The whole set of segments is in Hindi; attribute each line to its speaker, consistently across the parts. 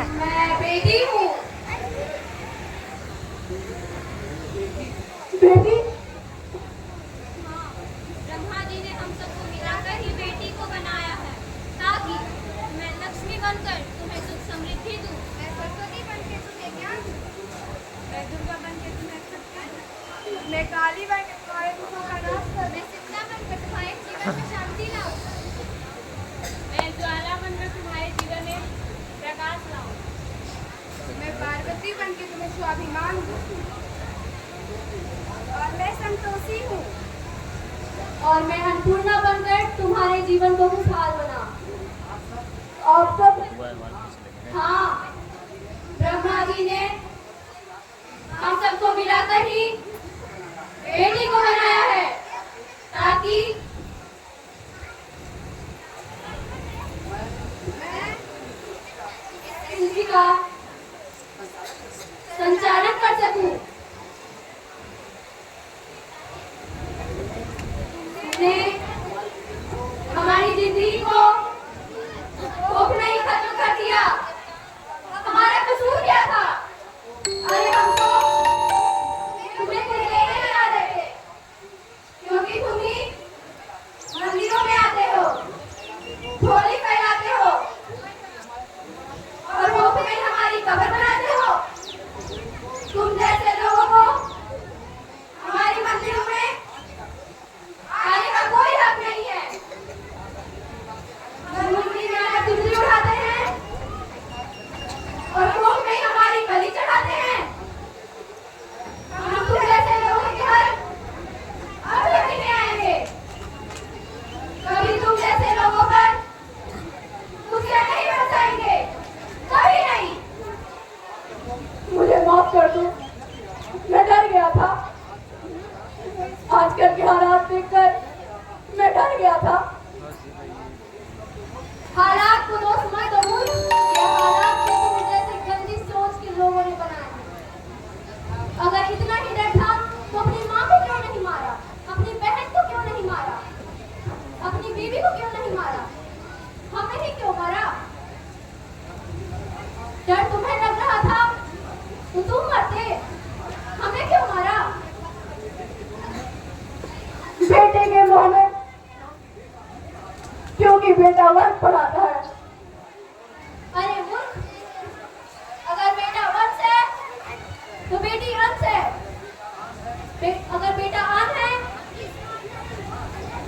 Speaker 1: मैं बेटी हूँ।
Speaker 2: बेटी?
Speaker 1: हाँ, ब्रह्मा जी ने हम सबको मिलाकर ही बेटी को बनाया है, ताकि मैं लक्ष्मी बनकर तुम्हें सुख समृद्धि दूँ। मैं सरस्वती बनकर तुम्हें ज्ञान दूँ। मैं दुर्गा बनकर तुम्हें शक्ति दूँ।
Speaker 2: मैं काली बनकर तुम्हारे दुखों का नाश कर।
Speaker 1: मैं सीता बनकर तुम्हारे जीवन में शांति लाऊं। मैं ज्वाला बनकर तुम्हारे जीवन में प्रकाश लाऊं।
Speaker 2: मैं पार्वती बनकर तुम्हें स्वाभिमान दूँ। और मैं संतोषी हूँ।
Speaker 1: और मैं अन्नपूर्णा बनकर तुम्हारे जीवन को खुशहाल बनाऊं।
Speaker 2: आप सब?
Speaker 1: हाँ, ब्रह्मा जी ने हम सबको मिलाकर ही बेटी को बनाया है, ताकि
Speaker 2: मैं
Speaker 1: इसी का संचालन कर सकूं। तुमने हमारी जिंदगी को खोखला ही खत्म कर दिया। हमारा कसूर क्या था? अरे हम तो तुम्हें कुछ नहीं आ रहे थे, क्योंकि तुम ही मंदिरों में आते हो, झोली फैलाते हो और मुफ्त में हमारी कब्र बनाते हो। तुम जैसे लोगों को हमारी मंदिरों में आने का कोई हक नहीं है। मंदिर में आकर बिजली उड़ाते हैं और मुफ्त में हमारी बलि चढ़ाते हैं। हम तुम जैसे लोगों के घर अब कभी नहीं आएंगे। कभी तुम जैसे लोगों पर खुशियां नहीं बरसाएंगे, कभी नहीं।
Speaker 2: मुझे माफ कर दो, मैं डर गया था। आजकल के हालात देखकर मैं डर गया था।
Speaker 1: हालात को दोष मत दो। ये हालात से तुम जैसे गंदी सोच के लोगों ने बनाए हैं। अगर इतना ही डर था तो अपनी माँ को क्यों नहीं मारा? अपनी बहन को क्यों नहीं मारा? अपनी बीवी को क्यों नहीं मारा? हमें ही क्यों मारा? डर तुम्हें लग रहा था तो तुम मरते, हमें क्यों मारा?
Speaker 2: बेटे के मुंह में, क्योंकि बेटा वर्ग पढ़ाता है।
Speaker 1: अरे मूर्ख, अगर बेटा वंश है तो बेटी अंश है। अगर बेटा आन है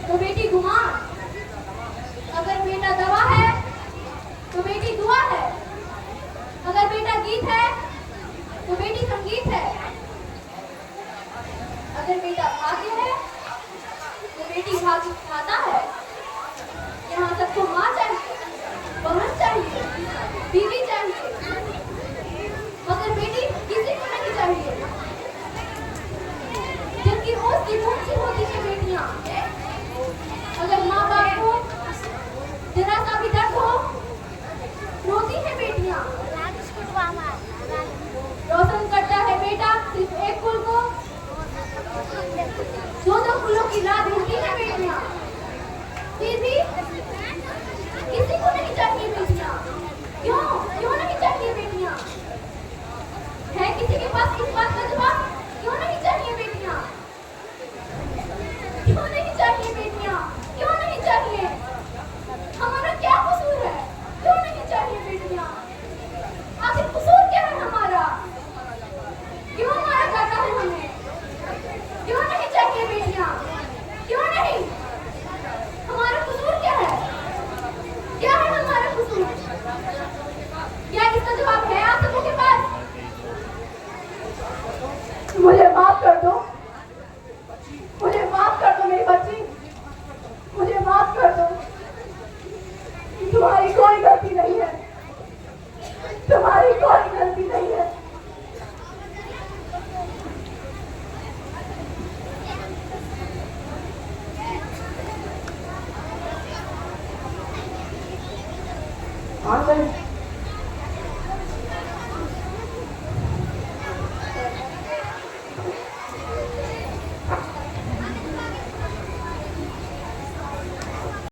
Speaker 1: तो बेटी गुमान। अगर बेटा दवा है तो बेटी दुआ है। अगर बेटा गीत है तो बेटी संगीत है। अगर बेटा भाग्य है तो बेटी भाग्य खाता है। यहाँ सबको माँ चाहिए, बहन चाहिए, बीवी चाहिए, मगर बेटी किसी को नहीं चाहिए। जिनकी होश की ऊंची होती है बेटियां, अगर माँ बाप को जरा सा भी दर्द हो रोती है बेटियां। रोशन करता है बेटा सिर्फ एक फूल को, दो फूलों की राह ढूंढती है बेटियां। फिर भी किसी को नहीं चाहिए बेटियां। क्यों नहीं चाहिए बेटियां? है किसी के पास इस बात का जवाब? क्यों नहीं चाहिए बेटियां? क्यों नहीं चाहिए बेटियां? क्यों नहीं चाहिए? हमारा क्या कसूर है? क्यों नहीं चाहिए बेटियां? आखिर कसूर क्या है हमारा? क्यों मारा जाता है हमें? क्यों नहीं चाहिए बेटियां? क्यों नहीं? हमारा कसूर क्या है? क्या है हमारा कसूर? क्या इसका जवाब है आप सबों के पास?
Speaker 2: मुझे माफ कर दो, मुझे माफ कर दो मेरी बच्ची, मुझे माफ कर दो। तुम्हारी कोई गलती नहीं है, तुम्हारी कोई गलती नहीं है। हाँ सर।